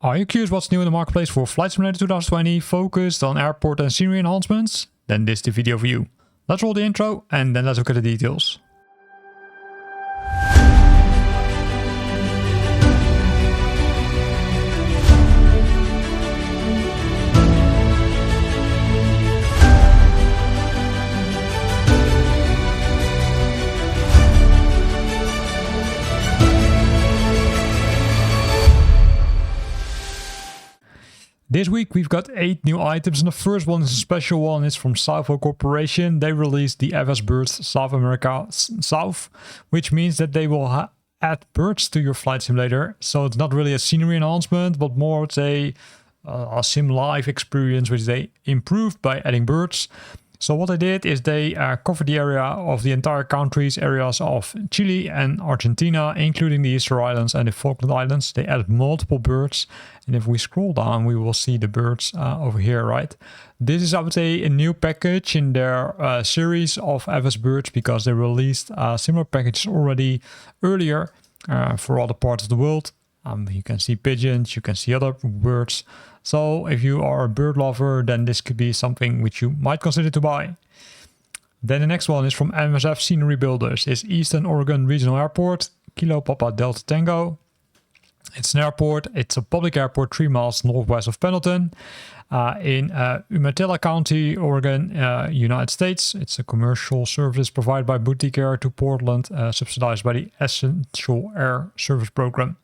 Are you curious what's new in the marketplace for Flight Simulator 2020 focused on airport and scenery enhancements? Then this is the video for you. Let's roll the intro and then let's look at the details. This week we've got 8 new items, and the first one is a special one. It's from Salvo Corporation. They released the FS Birds South America South, which means that they will add birds to your flight simulator. So it's not really a scenery enhancement, but more a sim live experience, which they improved by adding birds. So what they did is they covered the area of the entire countries, areas of Chile and Argentina, including the Easter Islands and the Falkland Islands. They added multiple birds. And if we scroll down, we will see the birds over here, right? This is, I would say, a new package in their series of FS Birds, because they released similar packages already earlier for other parts of the world. You can see pigeons, you can see other birds. So if you are a bird lover, then this could be something which you might consider to buy. Then the next one is from MSF Scenery Builders. It's Eastern Oregon Regional Airport, Kilo Papa Delta Tango. It's an airport. It's a public airport 3 miles northwest of Pendleton in Umatilla County, Oregon, United States. It's a commercial service provided by Boutique Air to Portland, subsidized by the Essential Air Service Program.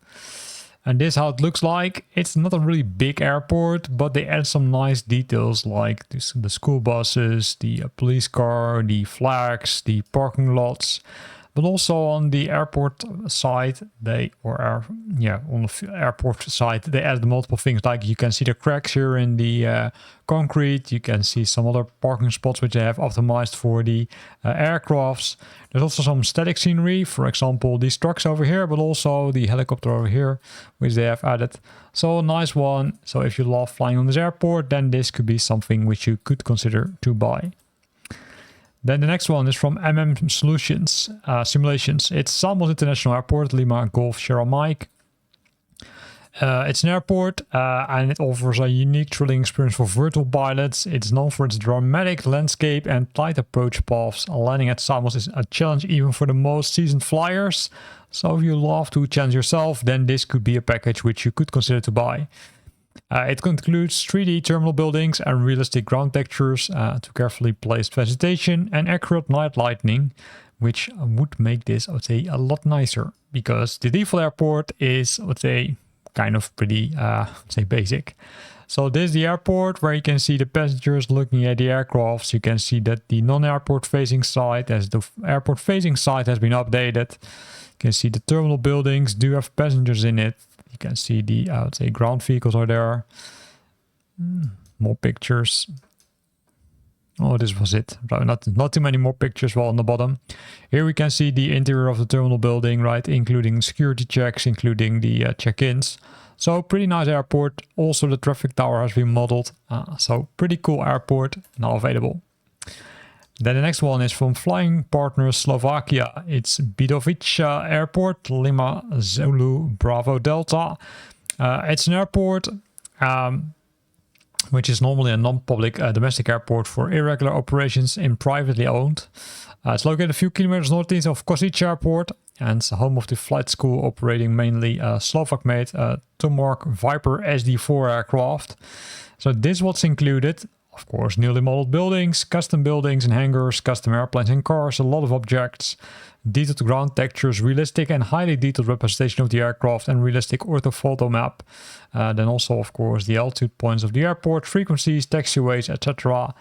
And this is how it looks like. It's not a really big airport, but they add some nice details like the school buses, the police car, the flags, the parking lots. But also on the airport side, on the airport side, they added multiple things. Like you can see the cracks here in the concrete. You can see some other parking spots which they have optimized for the aircrafts. There's also some static scenery, for example, these trucks over here, but also the helicopter over here, which they have added. So a nice one. So if you love flying on this airport, then this could be something which you could consider to buy. Then the next one is from Solutions Simulations. It's Samos International Airport, Lima Golf Sierra Mike. It's an airport and it offers a unique thrilling experience for virtual pilots. It's known for its dramatic landscape and tight approach paths. Landing at Samos is a challenge even for the most seasoned flyers. So if you love to challenge yourself, then this could be a package which you could consider to buy. It includes 3D terminal buildings and realistic ground textures to carefully placed vegetation and accurate night lighting, which would make this, I would say, a lot nicer, because the default airport is, I would say, kind of pretty, basic. So this is the airport where you can see the passengers looking at the aircrafts. You can see that the non-airport facing side, as the airport facing side has been updated. You can see the terminal buildings do have passengers in it. You can see the, I would say, ground vehicles are there. More pictures. Oh, this was it. Not too many more pictures. Well, on the bottom. Here we can see the interior of the terminal building, right? Including security checks, including the check-ins. So pretty nice airport. Also the traffic tower has been modeled. So pretty cool airport now available. Then the next one is from Flying Partners Slovakia. It's Bidovce Airport, Lima Zulu Bravo Delta. It's an airport which is normally a non-public domestic airport for irregular operations in privately owned. It's located a few kilometers northeast of Košice Airport, and it's the home of the flight school operating mainly Slovak-made Tomahawk Viper SD4 aircraft. So this is what's included. Of course, newly modeled buildings, custom buildings and hangars, custom airplanes and cars, a lot of objects, detailed ground textures, realistic and highly detailed representation of the aircraft, and realistic orthophoto map. Then also, of course, the altitude points of the airport, frequencies, taxiways, etc.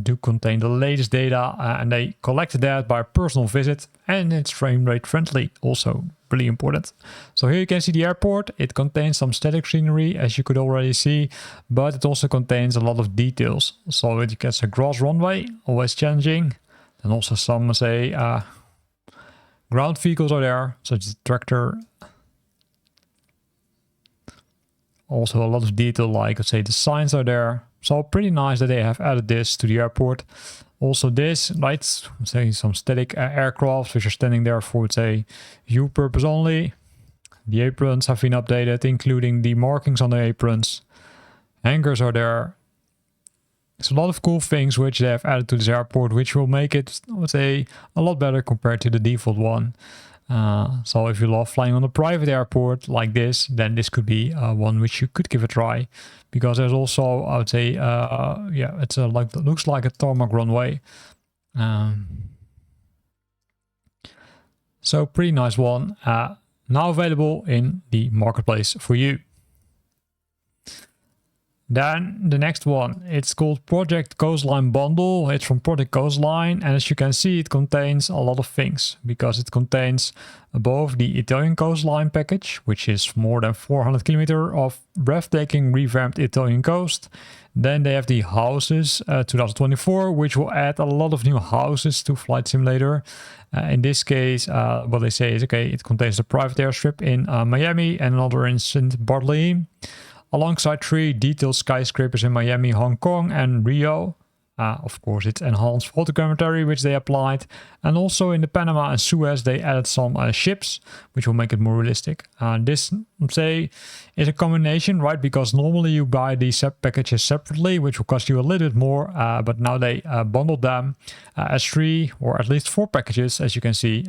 Do contain the latest data, and they collected that by personal visit, and it's frame rate friendly, also really important. So here you can see the airport. It contains some static scenery, as you could already see, but it also contains a lot of details. So it gets a grass runway, always challenging, and also some, ground vehicles are there, such as a tractor. Also a lot of detail, like, let's say, the signs are there. So pretty nice that they have added this to the airport. Also this, right, say some static aircraft which are standing there for, say, view purpose only. The aprons have been updated, including the markings on the aprons. Hangars are there. There's a lot of cool things which they have added to this airport, which will make it, I would say, a lot better compared to the default one. So if you love flying on a private airport like this, then this could be one which you could give a try, because there's also, I would say, yeah, it's like, looks like a tarmac runway. So pretty nice one. Now available in the marketplace for you. Then the next one, it's called Project Coastline Bundle. It's from Project Coastline, and as you can see, it contains a lot of things, because it contains both the Italian coastline package, which is more than 400 kilometers of breathtaking revamped Italian coast. Then they have the houses 2024, which will add a lot of new houses to Flight Simulator. In this case, what they say is, okay, it contains the private airstrip in Miami and another in St. Bartolome, alongside 3 detailed skyscrapers in Miami, Hong Kong and Rio. Of course, it's enhanced photogrammetry, which they applied. And also in the Panama and Suez, they added some ships, which will make it more realistic. This, say, is a combination, right? Because normally you buy these packages separately, which will cost you a little bit more. But now they bundled them as 3 or at least 4 packages, as you can see,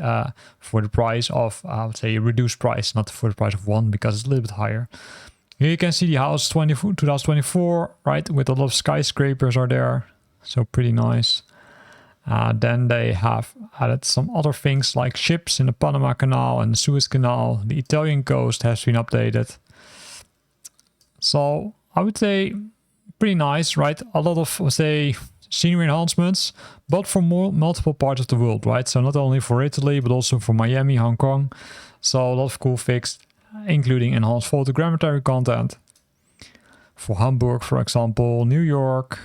for the price of, I would say, a reduced price, not for the price of 1, because it's a little bit higher. Here you can see the house 2024, right? With a lot of skyscrapers are there. So pretty nice. Then they have added some other things like ships in the Panama Canal and the Suez Canal. The Italian coast has been updated. So I would say pretty nice, right? A lot of, say, scenery enhancements, but for multiple parts of the world, right? So not only for Italy, but also for Miami, Hong Kong. So a lot of cool fixed, including enhanced photogrammetry content. For Hamburg, for example, New York,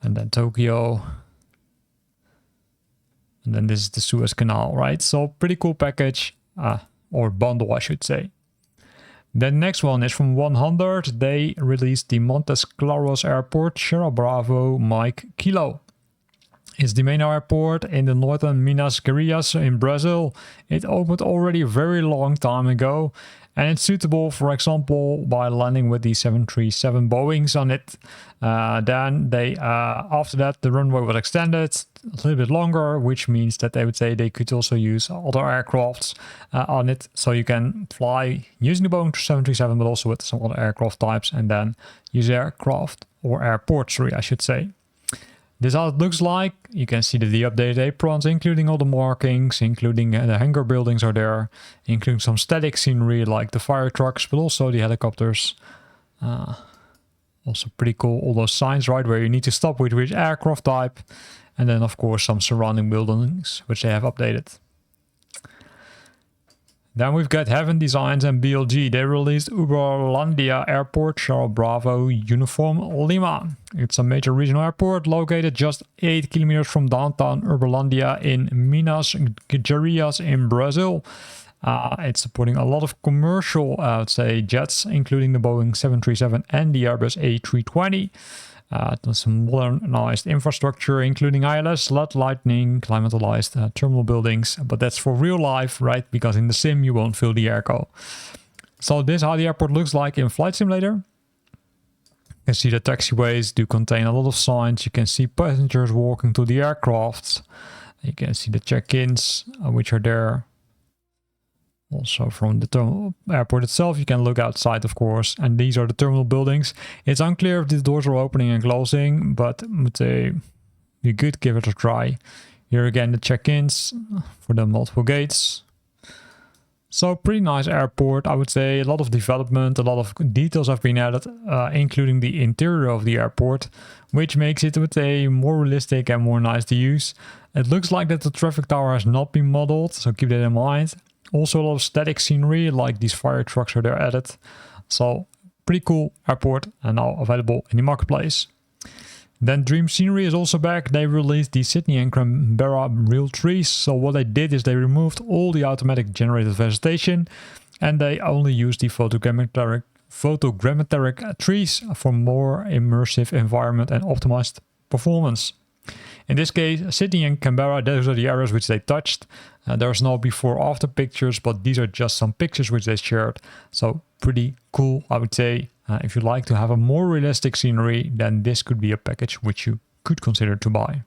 and then Tokyo. And then this is the Suez Canal, right? So pretty cool package, or bundle, I should say. The next one is from 100. They released the Montes Claros Airport, Sierra Bravo, Mike Kilo. It's the main airport in the northern Minas Gerais in Brazil. It opened already a very long time ago, and it's suitable, for example, by landing with the 737 Boeings on it. Then they, after that, the runway was extended a little bit longer, which means that they would say they could also use other aircrafts on it. So you can fly using the Boeing 737, but also with some other aircraft types, and then use aircraft or airport, sorry, I should say. This is how it looks like. You can see the updated aprons, including all the markings, including the hangar buildings are there, including some static scenery like the fire trucks, but also the helicopters. Also pretty cool, all those signs, right, where you need to stop with which aircraft type. And then, of course, some surrounding buildings, which they have updated. Then we've got Heaven Designs and BLG. They released Uberlandia Airport, Charles Bravo Uniform Lima. It's a major regional airport located just 8 kilometers from downtown Uberlandia in Minas Gerais in Brazil. It's supporting a lot of commercial, say, jets, including the Boeing 737 and the Airbus A320. Some modernized infrastructure, including ILS, LED lighting, climatized terminal buildings. But that's for real life, right? Because in the sim, you won't feel the airco. So this is how the airport looks like in Flight Simulator. You can see the taxiways do contain a lot of signs. You can see passengers walking to the aircrafts. You can see the check-ins, which are there. Also from the airport itself, you can look outside, of course, and these are the terminal buildings. It's unclear if the doors are opening and closing, but you could give it a try. Here again, the check-ins for the multiple gates. So pretty nice airport, I would say. A lot of development, a lot of details have been added, including the interior of the airport, which makes it, I would say, more realistic and more nice to use. It looks like that the traffic tower has not been modeled, so keep that in mind. Also a lot of static scenery, like these fire trucks are there added. So pretty cool airport, and now available in the marketplace. Then Dream Scenery is also back. They released the Sydney and Canberra real trees. So what they did is they removed all the automatic generated vegetation, and they only used the photogrammetric trees for more immersive environment and optimized performance. In this case, Sydney and Canberra, those are the areas which they touched. There's no before after pictures, but these are just some pictures which they shared. So pretty cool, I would say. If you like to have a more realistic scenery, then this could be a package which you could consider to buy.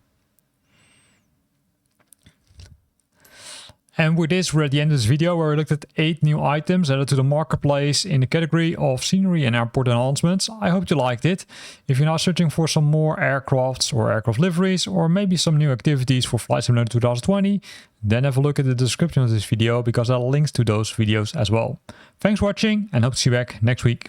And with this, we're at the end of this video where we looked at 8 new items added to the marketplace in the category of scenery and airport enhancements. I hope you liked it. If you're now searching for some more aircrafts or aircraft liveries, or maybe some new activities for Flight Simulator 2020, then have a look at the description of this video because there are links to those videos as well. Thanks for watching and hope to see you back next week.